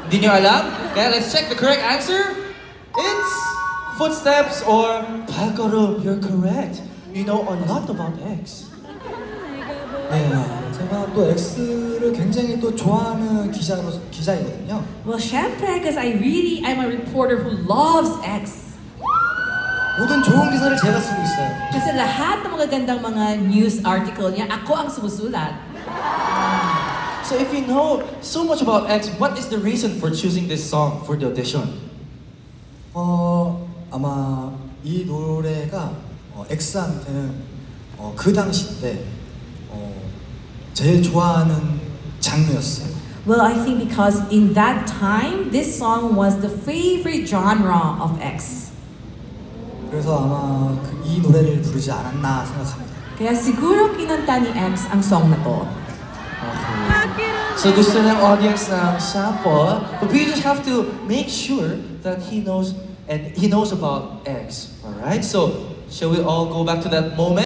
Di nyo alam? Okay, let's check the correct answer. It's footsteps or 발걸음. You're correct. You know a lot about X. 네, 제가 또 X를 굉장히 또 좋아하는 기자이거든요. Well, syempre, because I'm a reporter who loves X. 모든 좋은 기사를 제가 쓰고 있어요. Kasi lahat ng magagandang mga news article niya, ako ang sumusulat. So if you know so much about X, what is the reason for choosing this song for the audition? 아마 이 노래가 X한테는 그 당시 때 제일 좋아하는 장르였어요. Well, I think because in that time, this song was the favorite genre of X. 그래서 아마 이 노래를 부르지 않았나 생각합니다. Kaya siguro kinanta ni X ang song na to. So gusto ng audience ng sample, but we just have to make sure that he knows about X. Alright? So shall we all go back to that moment?